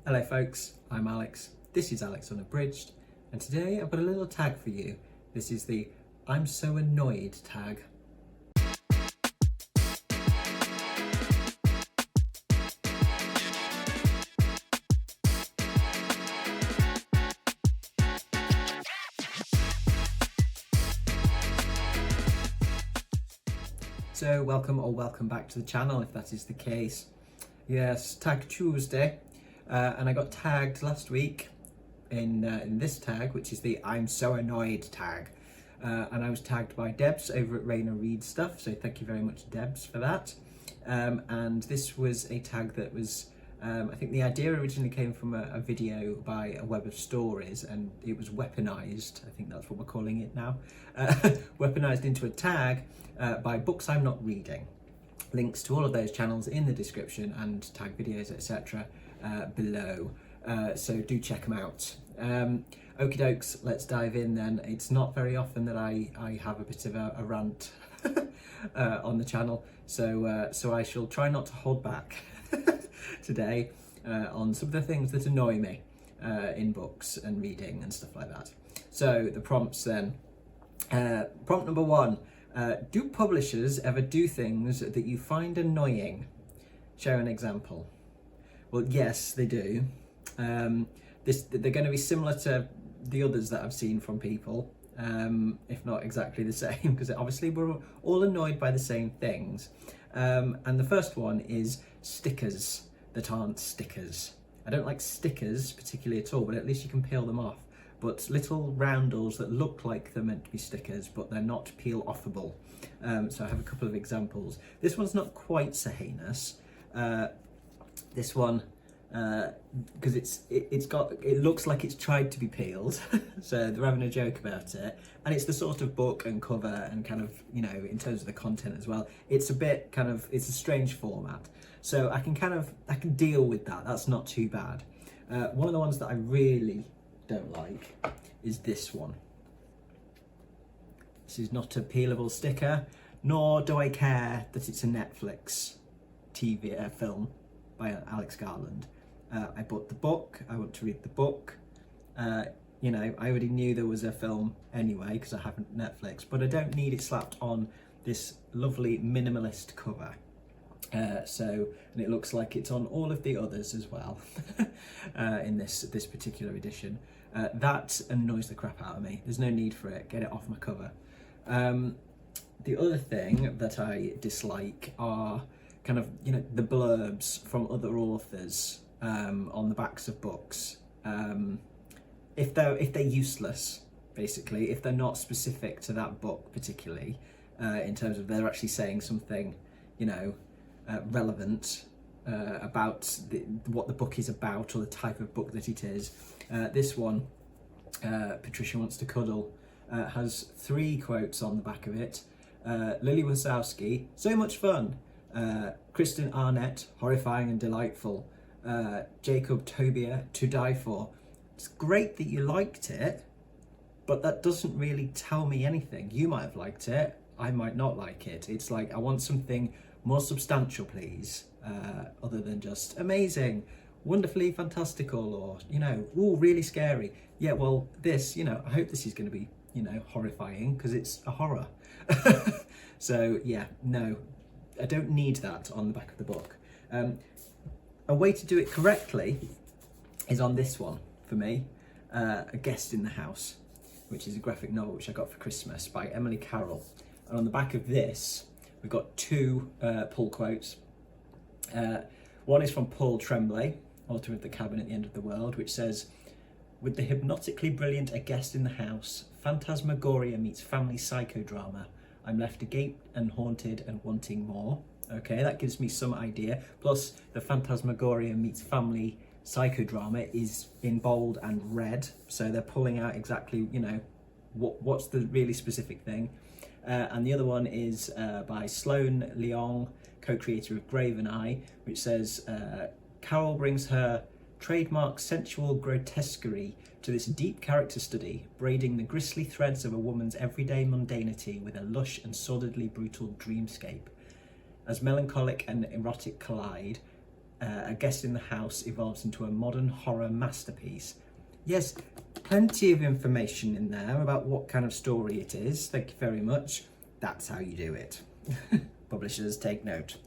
Hello folks, I'm Alex. This is Alex Unabridged, and today I've got a little tag for you. This is the I'm so annoyed tag. So welcome back to the channel if that is the case. Yes, Tag Tuesday, and I got tagged last week in this tag, which is the I'm so annoyed tag, and I was tagged by Debs over at Rainer Read Stuff, so thank you very much Debs for that. And this was a tag that was, I think the idea originally came from a video by a web of stories, and it was weaponized, I think that's what we're calling it now, weaponized into a tag by Books I'm Not Reading. Links to all of those channels in the description and tag videos, etc. Below, so do check them out. Okie dokes, let's dive in then. It's not very often that I have a bit of a rant on the channel, so I shall try not to hold back today on some of the things that annoy me in books and reading and stuff like that. So the prompts then. Prompt number one. Do publishers ever do things that you find annoying? Share an example. Well, yes, they do. They're going to be similar to the others that I've seen from people, if not exactly the same, because obviously we're all annoyed by the same things. And the first one is stickers that aren't stickers. I don't like stickers particularly at all, but at least you can peel them off. But little roundels that look like they're meant to be stickers, but they're not peel-offable. So I have a couple of examples. This one's not quite so heinous. This one, because it looks like it's tried to be peeled, so they're having a joke about it. And it's the sort of book and cover and kind of, you know, in terms of the content as well, it's a bit kind of, it's a strange format. So I can deal with that. That's not too bad. One of the ones that I really don't like is this one. This is not a peelable sticker, nor do I care that it's a Netflix TV film by Alex Garland. I bought the book, I want to read the book. You know, I already knew there was a film anyway because I haven't Netflix, but I don't need it slapped on this lovely minimalist cover. And it looks like it's on all of the others as well in this particular edition. That annoys the crap out of me. There's no need for it. Get it off my cover. The other thing that I dislike are kind of, you know, the blurbs from other authors on the backs of books. If they're useless, basically, if they're not specific to that book particularly, in terms of they're actually saying something, you know, relevant about what the book is about or the type of book that it is. This one, Patricia Wants to Cuddle, has 3 quotes on the back of it. Lily Wazowski, so much fun. Kristen Arnett, horrifying and delightful. Jacob Tobia, to die for. It's great that you liked it, but that doesn't really tell me anything. You might have liked it, I might not like it. It's like, I want something more substantial, please, other than just amazing, wonderfully fantastical, or, you know, ooh, really scary. Yeah, well, this, you know, I hope this is going to be, you know, horrifying because it's a horror. So yeah, no, I don't need that on the back of the book. A way to do it correctly is on this one for me, A Guest in the House, which is a graphic novel which I got for Christmas by Emily Carroll. And on the back of this, we've got 2 pull quotes. One is from Paul Tremblay, author of The Cabin at the End of the World, which says, "With the hypnotically brilliant A Guest in the House, phantasmagoria meets family psychodrama. I'm left agape and haunted and wanting more." Okay, that gives me some idea. Plus, the phantasmagoria meets family psychodrama is in bold and red, so they're pulling out exactly, you know, what's the really specific thing. And the other one is by Sloane Leong, co-creator of Graven Eye, which says, Carol brings her trademark sensual grotesquerie to this deep character study, braiding the grisly threads of a woman's everyday mundanity with a lush and sordidly brutal dreamscape. As melancholic and erotic collide, A Guest in the House evolves into a modern horror masterpiece. Yes, plenty of information in there about what kind of story it is. Thank you very much. That's how you do it. Publishers, take note.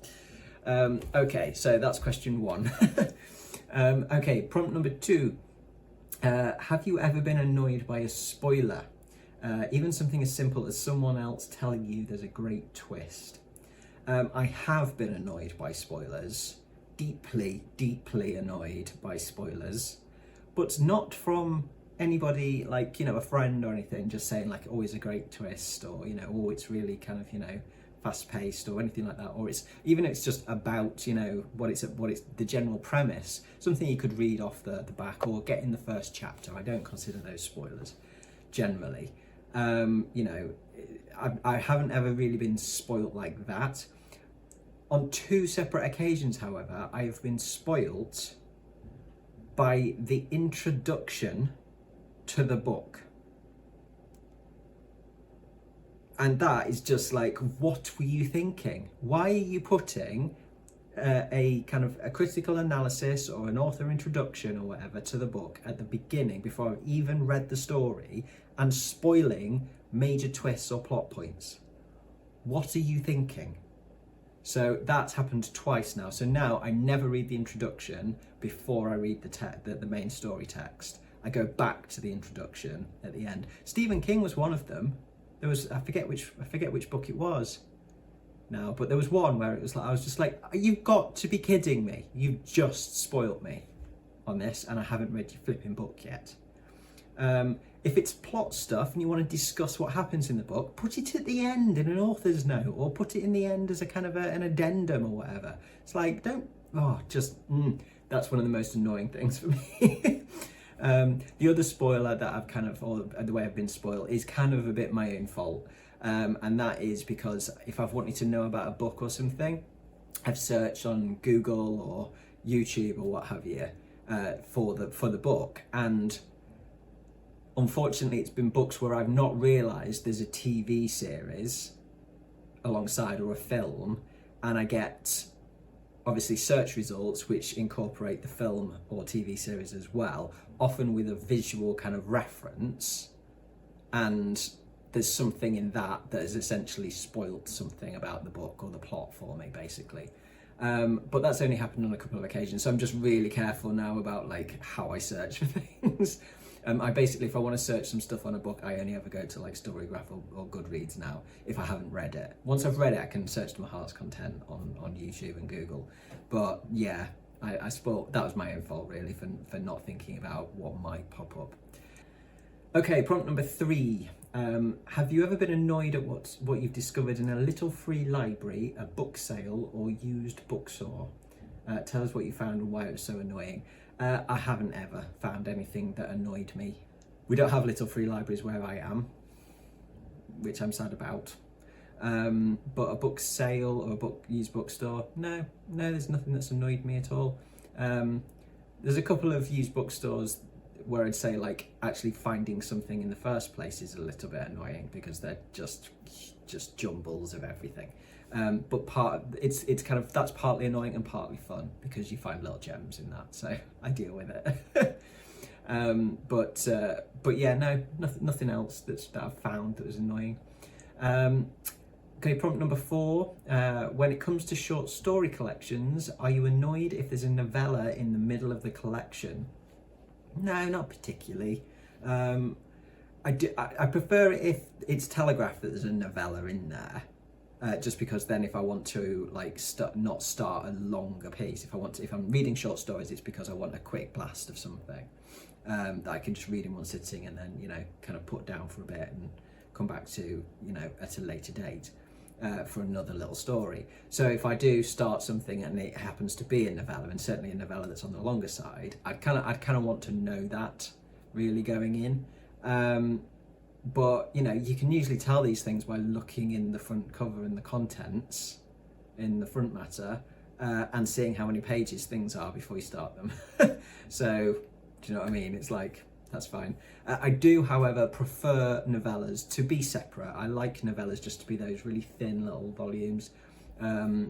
Okay, so that's question 1. Okay, prompt number 2. Have you ever been annoyed by a spoiler? Even something as simple as someone else telling you there's a great twist. I have been annoyed by spoilers. Deeply, deeply annoyed by spoilers. But not from anybody like, a friend or anything, just saying like, oh, it's a great twist, or, oh, it's really kind of, fast paced or anything like that, or it's just about, what it's the general premise, something you could read off the back or get in the first chapter. I don't consider those spoilers generally. I haven't ever really been spoilt like that. On 2 separate occasions, however, I have been spoilt by the introduction to the book. And that is just like, what were you thinking? Why are you putting a kind of a critical analysis or an author introduction or whatever to the book at the beginning before I've even read the story and spoiling major twists or plot points? What are you thinking? So that's happened twice now. So now I never read the introduction before I read the main story text. I go back to the introduction at the end. Stephen King was one of them. There was, I forget which book it was now, but there was one where it was like, I was just like, you've got to be kidding me. You've just spoilt me on this and I haven't read your flipping book yet. If it's plot stuff and you want to discuss what happens in the book, put it at the end in an author's note, or put it in the end as a kind of an addendum or whatever. It's like, that's one of the most annoying things for me. The other spoiler that I've kind of, or the way I've been spoiled, is kind of a bit my own fault. And that is because if I've wanted to know about a book or something, I've searched on Google or YouTube or what have you for the book, and unfortunately it's been books where I've not realised there's a TV series alongside or a film, and I get obviously search results which incorporate the film or TV series as well, often with a visual kind of reference, and there's something in that has essentially spoilt something about the book or the plot for me, basically. But that's only happened on a couple of occasions, so I'm just really careful now about like how I search for things. I basically, if I want to search some stuff on a book, I only ever go to like Storygraph or Goodreads now, if I haven't read it. Once I've read it, I can search to my heart's content on YouTube and Google. But yeah, I spoiled, that was my own fault really for not thinking about what might pop up. Okay, prompt number 3. Have you ever been annoyed at what you've discovered in a little free library, a book sale, or used bookstore? Tell us what you found and why it was so annoying. I haven't ever found anything that annoyed me. We don't have little free libraries where I am, which I'm sad about. But a book sale or a used bookstore, no, there's nothing that's annoyed me at all. There's a couple of used bookstores where I'd say like actually finding something in the first place is a little bit annoying because they're just jumbles of everything. But it's kind of, that's partly annoying and partly fun because you find little gems in that, so I deal with it. But yeah, no, nothing else that I've found that was annoying. Okay, prompt number 4. When it comes to short story collections, are you annoyed if there's a novella in the middle of the collection? No, not particularly. I prefer it if it's telegraphed that there's a novella in there. Just because then if I want to like not start a longer piece, if I'm reading short stories, it's because I want a quick blast of something that I can just read in one sitting and then, kind of put down for a bit and come back to, at a later date for another little story. So if I do start something and it happens to be a novella, and certainly a novella that's on the longer side, I'd kind of want to know that really going in. But, you can usually tell these things by looking in the front cover and the contents in the front matter and seeing how many pages things are before you start them. So, do you know what I mean? It's like, that's fine. I do, however, prefer novellas to be separate. I like novellas just to be those really thin little volumes. I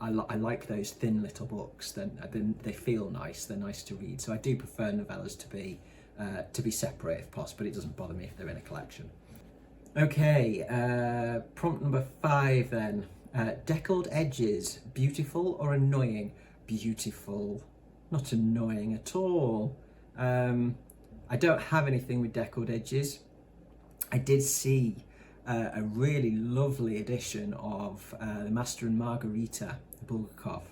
I like those thin little books. Then they feel nice. They're nice to read. So I do prefer novellas to be separate if possible. But it doesn't bother me if they're in a collection. Okay, prompt number 5 then. Deckled edges, beautiful or annoying? Beautiful, not annoying at all. I don't have anything with deckled edges. I did see a really lovely edition of The Master and Margarita, Bulgakov,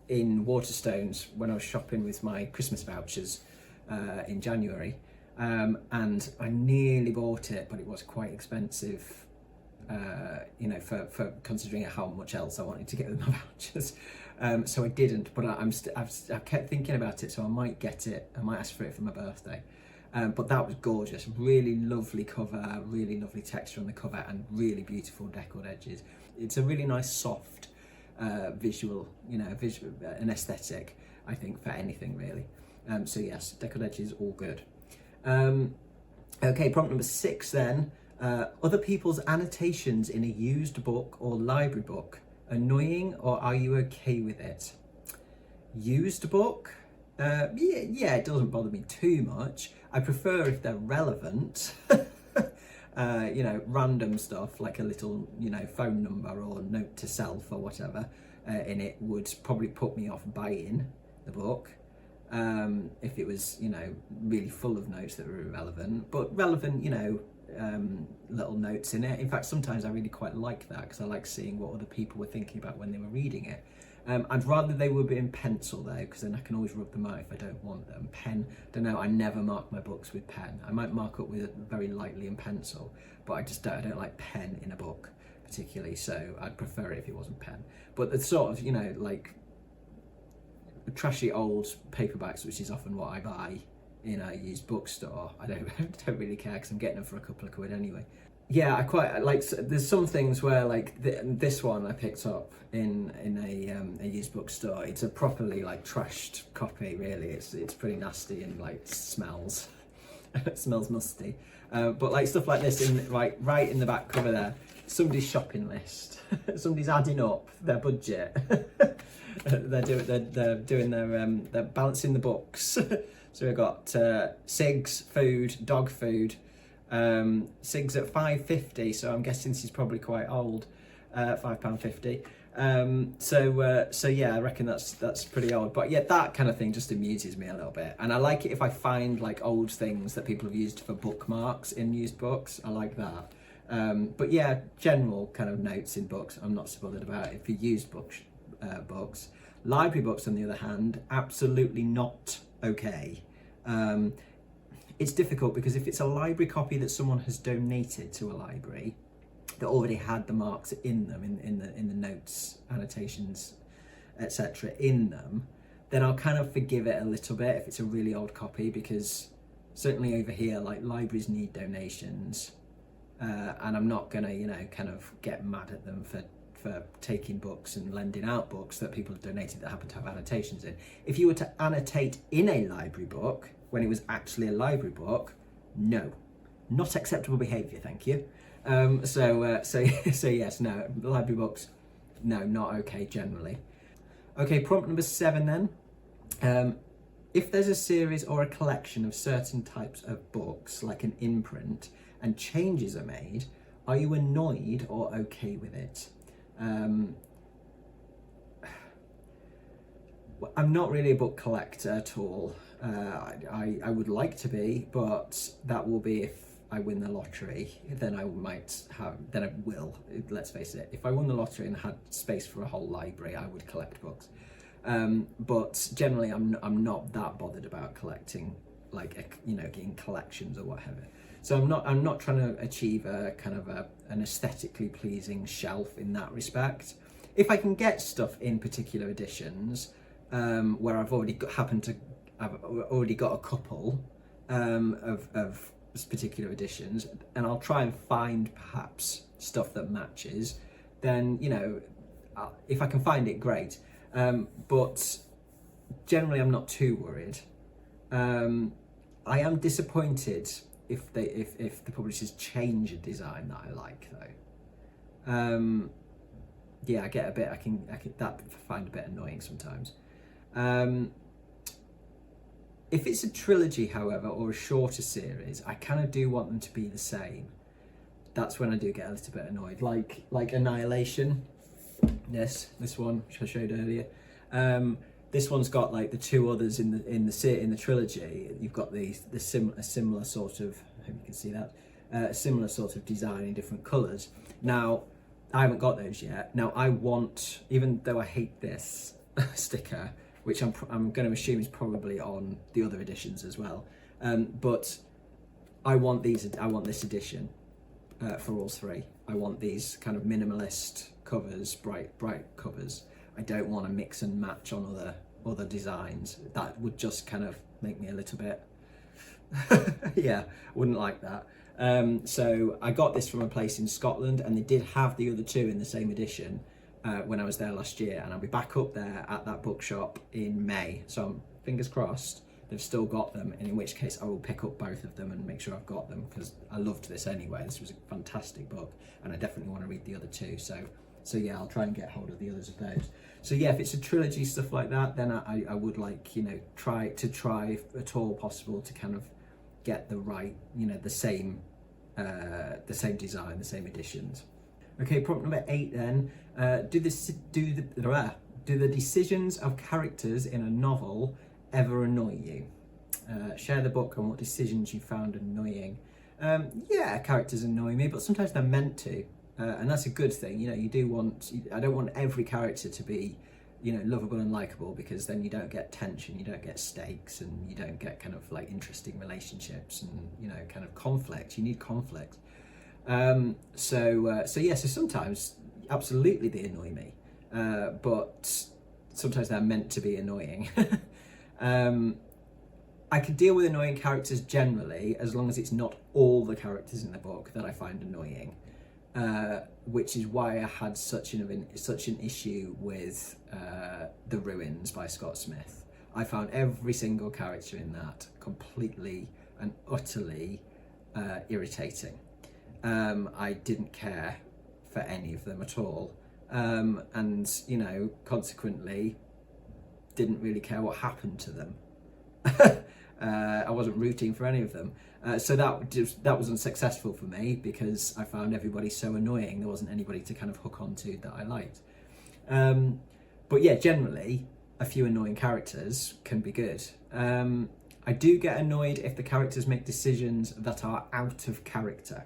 in Waterstones when I was shopping with my Christmas vouchers in January. And I nearly bought it, but it was quite expensive, for considering how much else I wanted to get with my vouchers. So I didn't, but I've kept thinking about it, so I might get it. I might ask for it for my birthday. But that was gorgeous, really lovely cover, really lovely texture on the cover, and really beautiful deckled edges. It's a really nice soft visual, an aesthetic, I think, for anything really. So yes, deckled edges, all good. Okay, prompt number 6 then. Other people's annotations in a used book or library book, annoying or are you okay with it? Used book? Yeah, it doesn't bother me too much. I prefer if they're relevant. Random stuff like a little, phone number or note to self or whatever in it would probably put me off buying the book. If it was, really full of notes that were irrelevant, but relevant, little notes in it. In fact, sometimes I really quite like that because I like seeing what other people were thinking about when they were reading it. I'd rather they would be in pencil though, because then I can always rub them out if I don't want them. Pen, don't know, I never mark my books with pen. I might mark up with it very lightly in pencil, but I don't like pen in a book particularly, so I'd prefer it if it wasn't pen. But the sort of, like trashy old paperbacks, which is often what I buy in a used bookstore, I don't really care because I'm getting them for a couple of quid anyway. Yeah, I quite like. There's some things where like this one I picked up in a used bookstore. It's a properly like trashed copy. Really, it's pretty nasty and like smells. It smells musty. But like stuff like this right in the back cover there, somebody's shopping list. Somebody's adding up their budget. They're balancing the books. So we've got cigs, food, dog food. Cigs at £5.50, so I'm guessing this is probably quite old. £5.50. So yeah, I reckon that's pretty old. But yeah, that kind of thing just amuses me a little bit, and I like it if I find like old things that people have used for bookmarks in used books. I like that. But yeah, general kind of notes in books, I'm not so bothered about it for used books. Library books, on the other hand, absolutely not okay. It's difficult because if it's a library copy that someone has donated to a library that already had the marks in them, in the notes, annotations, etc. in them, then I'll kind of forgive it a little bit if it's a really old copy, because certainly over here, like, libraries need donations, and I'm not gonna, kind of get mad at them for taking books and lending out books that people have donated that happen to have annotations in. If you were to annotate in a library book when it was actually a library book, no, not acceptable behaviour, thank you. So yes, no, library books, no, not okay generally. Okay, prompt number 7 then. If there's a series or a collection of certain types of books, like an imprint, and changes are made, are you annoyed or okay with it? I'm not really a book collector at all. I would like to be, but that will be if I win the lottery. Then I will, let's face it. If I won the lottery and had space for a whole library, I would collect books. But generally I'm not that bothered about collecting, like, getting collections or whatever. So I'm not trying to achieve a kind of an aesthetically pleasing shelf in that respect. If I can get stuff in particular editions, where I've already got a couple of particular editions, and I'll try and find perhaps stuff that matches, then if I can find it, great. But generally I'm not too worried. I am disappointed if the publishers change a design that I like, though. yeah, I get a bit. I can that find a bit annoying sometimes. If it's a trilogy, however, or a shorter series, I kind of do want them to be the same. That's when I do get a little bit annoyed. Like Annihilation, this one which I showed earlier. This one's got like the two others in the trilogy. You've got a similar sort of. I hope you can see that. A similar sort of design in different colours. Now, I haven't got those yet. Now, I want, even though I hate this sticker, which I'm going to assume is probably on the other editions as well, but I want this edition for all three. I want these kind of minimalist covers, bright covers. I don't want to mix and match on other designs. That would just kind of make me a little bit, yeah, wouldn't like that. So I got this from a place in Scotland, and they did have the other two in the same edition when I was there last year, and I'll be back up there at that bookshop in May. So I'm, fingers crossed they've still got them, and in which case I will pick up both of them and make sure I've got them, because I loved this anyway. This was a fantastic book, and I definitely want to read the other two. So yeah, I'll try and get hold of the others of those. So yeah, if it's a trilogy, stuff like that, then I would like, you know, try if at all possible to kind of get the right, you know, the same design, the same editions. Okay, problem number 8 then. Do the decisions of characters in a novel ever annoy you? Share the book on what decisions you found annoying. Yeah, characters annoy me, but sometimes they're meant to. And that's a good thing. You know, I don't want every character to be, you know, lovable and likable, because then you don't get tension, you don't get stakes, and you don't get kind of like interesting relationships and, you know, kind of conflict. You need conflict. So sometimes absolutely they annoy me, but sometimes they're meant to be annoying. I can deal with annoying characters generally, as long as it's not all the characters in the book that I find annoying. Which is why I had such an issue with The Ruins by Scott Smith. I found every single character in that completely and utterly irritating. I didn't care for any of them at all, and, you know, consequently didn't really care what happened to them. I wasn't rooting for any of them. So that was unsuccessful for me, because I found everybody so annoying. There wasn't anybody to kind of hook onto that I liked. But yeah, generally, a few annoying characters can be good. I do get annoyed if the characters make decisions that are out of character.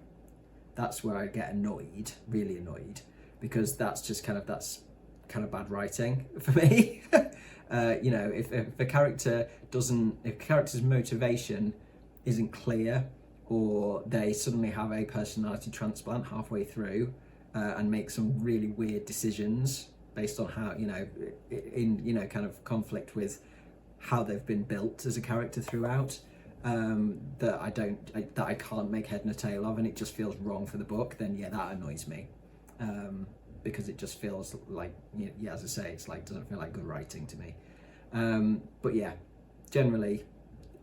That's where I get annoyed, really annoyed, because that's kind of bad writing for me. You know, if a character's motivation isn't clear, or they suddenly have a personality transplant halfway through and make some really weird decisions based on how, you know, in, you know, kind of conflict with how they've been built as a character throughout, that I can't make head nor tail of, and it just feels wrong for the book, then yeah, that annoys me. Because it just feels like, yeah, as I say, it's like, doesn't feel like good writing to me. But yeah, generally,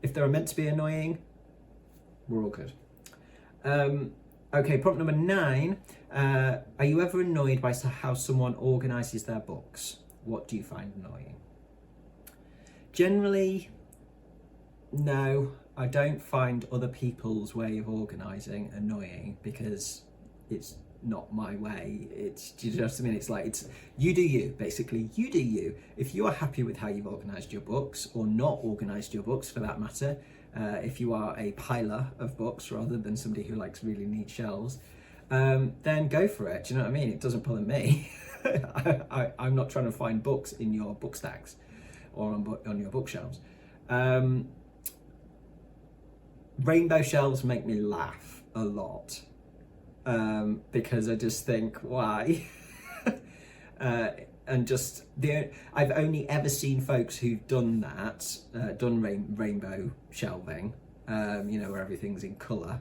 if they're meant to be annoying, we're all good. Okay, problem number 9. Are you ever annoyed by how someone organises their books? What do you find annoying? Generally, no, I don't find other people's way of organising annoying, because it's not my way. Do you know what I mean? It's like, you do you, basically. You do you. If you are happy with how you've organised your books, or not organised your books for that matter, if you are a piler of books rather than somebody who likes really neat shelves, then go for it. Do you know what I mean? It doesn't bother me. I'm not trying to find books in your book stacks or on your bookshelves. Rainbow shelves make me laugh a lot. Because I just think, why? And just I've only ever seen folks who've done that, rainbow shelving, you know, where everything's in colour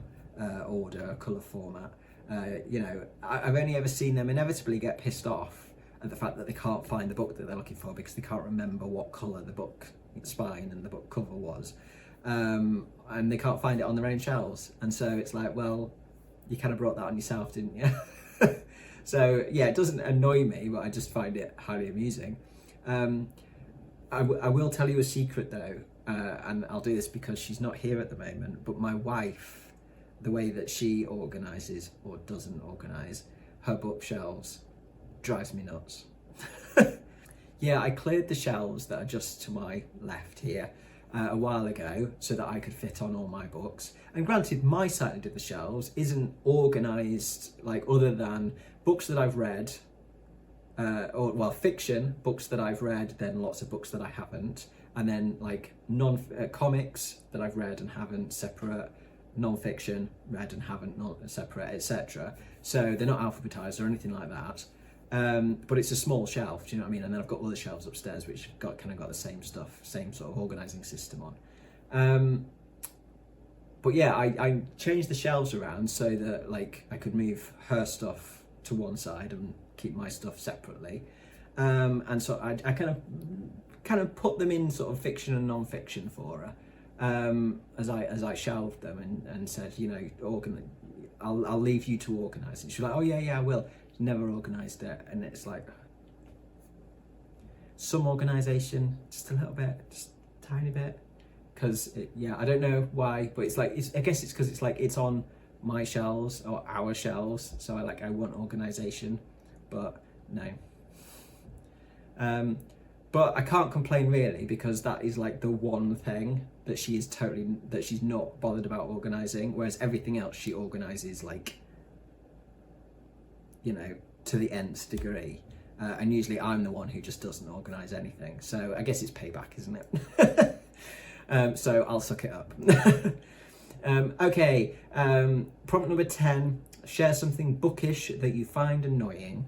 order, colour format. You know, I've only ever seen them inevitably get pissed off at the fact that they can't find the book that they're looking for, because they can't remember what colour the book spine and the book cover was, and they can't find it on their own shelves. And so it's like, well, you kind of brought that on yourself, didn't you? So yeah, it doesn't annoy me, but I just find it highly amusing. I will tell you a secret though, and I'll do this because she's not here at the moment, but my wife, the way that she organises or doesn't organise her bookshelves drives me nuts. Yeah, I cleared the shelves that are just to my left here a while ago so that I could fit on all my books. And granted, my side of the shelves isn't organised like other than books that I've read, or well, fiction, books that I've read, then lots of books that I haven't, and then like comics that I've read and haven't, separate, non-fiction, read and haven't, not separate, etc. So they're not alphabetized or anything like that. But it's a small shelf, do you know what I mean? And then I've got other shelves upstairs which have kind of got the same stuff, same sort of organising system on. But yeah, I changed the shelves around so that like I could move her stuff to one side and keep my stuff separately. And so I kind of put them in sort of fiction and non-fiction for her, as I shelved them and said, you know, I'll leave you to organise it. She's like, oh yeah, I will. Never organised it, and it's like some organisation, just a little bit, just a tiny bit, because yeah, I don't know why, but it's like I guess it's because it's like it's on my shelves or our shelves, so I want organisation, but no. But I can't complain really, because that is like the one thing that she's not bothered about organising, whereas everything else she organises like, you know, to the nth degree. And usually I'm the one who just doesn't organise anything. So I guess it's payback, isn't it? So I'll suck it up. Okay, prompt number 10, share something bookish that you find annoying.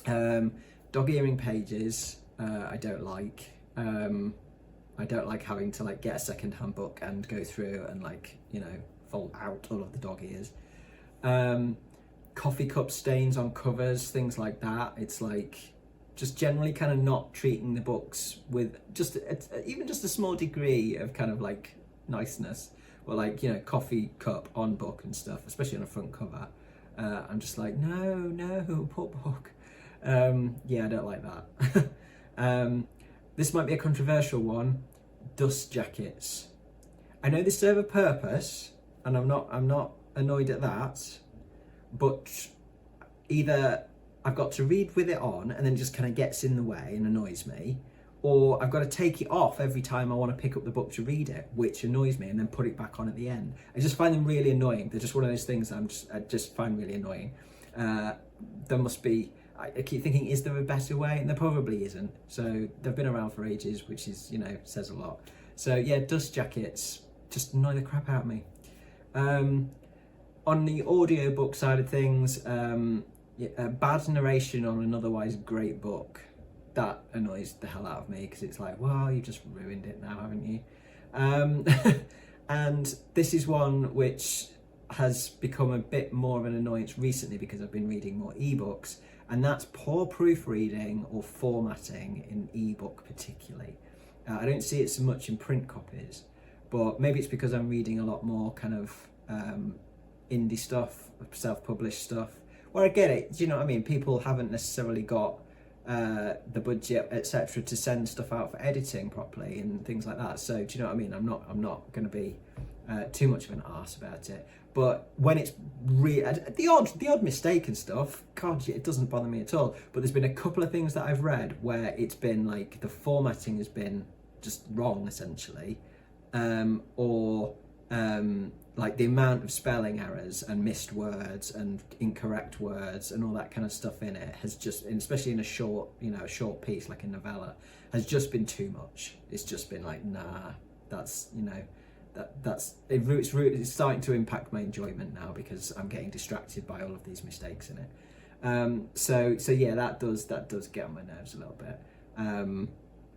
Dog earing pages, I don't like. I don't like having to like get a second-hand book and go through and like, you know, fold out all of the dog ears. Coffee cup stains on covers, things like that. It's like just generally kind of not treating the books with just even just a small degree of kind of like niceness, or like, you know, coffee cup on book and stuff, especially on a front cover. I'm just like, no, poor book. Yeah, I don't like that. This might be a controversial one. Dust jackets. I know they serve a purpose, and I'm not annoyed at that. But either I've got to read with it on and then it just kind of gets in the way and annoys me, or I've got to take it off every time I want to pick up the book to read it, which annoys me, and then put it back on at the end. I just find them really annoying. They're just one of those things I just find really annoying. There must be, I keep thinking, is there a better way? And there probably isn't. So they've been around for ages, which is, you know, says a lot. So yeah, dust jackets just annoy the crap out of me. On the audiobook side of things, bad narration on an otherwise great book, that annoys the hell out of me, because it's like, well, you've just ruined it now, haven't you? And this is one which has become a bit more of an annoyance recently because I've been reading more ebooks, and that's poor proofreading or formatting in ebook particularly. I don't see it so much in print copies, but maybe it's because I'm reading a lot more kind of indie stuff, self-published stuff, where I get it, do you know what I mean? People haven't necessarily got the budget, etc., to send stuff out for editing properly and things like that. So do you know what I mean? I'm not going to be too much of an arse about it. But when it's the odd mistake and stuff, God, it doesn't bother me at all. But there's been a couple of things that I've read where it's been like the formatting has been just wrong essentially, or like the amount of spelling errors and missed words and incorrect words and all that kind of stuff in it has just, especially in a short piece like a novella, has just been too much. It's just been like, nah, that's, you know, it's starting to impact my enjoyment now because I'm getting distracted by all of these mistakes in it. So yeah, that does get on my nerves a little bit.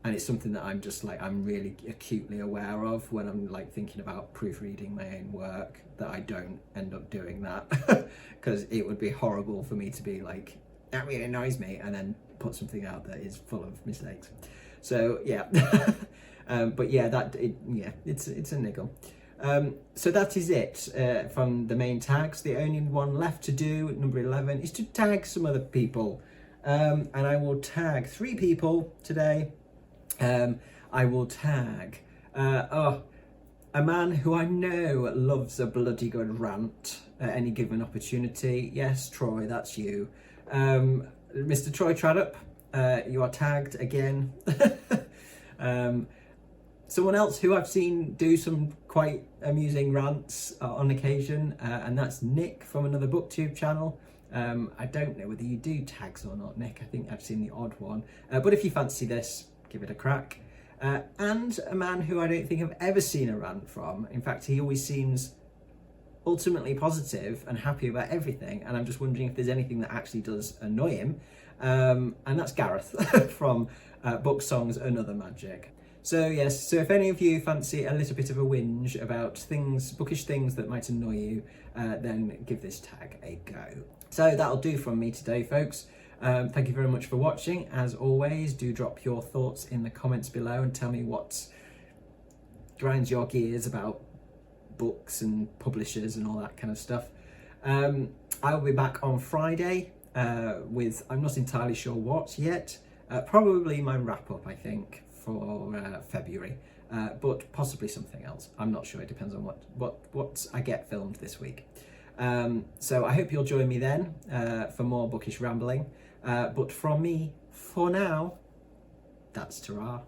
And it's something that I'm really acutely aware of when I'm like thinking about proofreading my own work, that I don't end up doing that, because it would be horrible for me to be like, that really annoys me, and then put something out that is full of mistakes. So yeah, but yeah, it's a niggle. So that is it from the main tags. The only one left to do, number 11, is to tag some other people. And I will tag 3 people today. I will tag a man who I know loves a bloody good rant at any given opportunity. Yes, Troy, that's you. Mr. Troy Tradup, you are tagged again. Someone else who I've seen do some quite amusing rants on occasion, and that's Nick from another BookTube channel. I don't know whether you do tags or not, Nick. I think I've seen the odd one. But if you fancy this, give it a crack. And a man who I don't think I've ever seen a rant from. In fact, he always seems ultimately positive and happy about everything, and I'm just wondering if there's anything that actually does annoy him. And that's Gareth from Book Songs and Other Magic. So yes, so if any of you fancy a little bit of a whinge about things, bookish things that might annoy you, then give this tag a go. So that'll do from me today, folks. Thank you very much for watching. As always, do drop your thoughts in the comments below and tell me what grinds your gears about books and publishers and all that kind of stuff. I'll be back on Friday with, I'm not entirely sure what yet, probably my wrap-up, I think, for February, but possibly something else. I'm not sure, it depends on what I get filmed this week. So I hope you'll join me then for more bookish rambling, but from me, for now, that's ta-ra.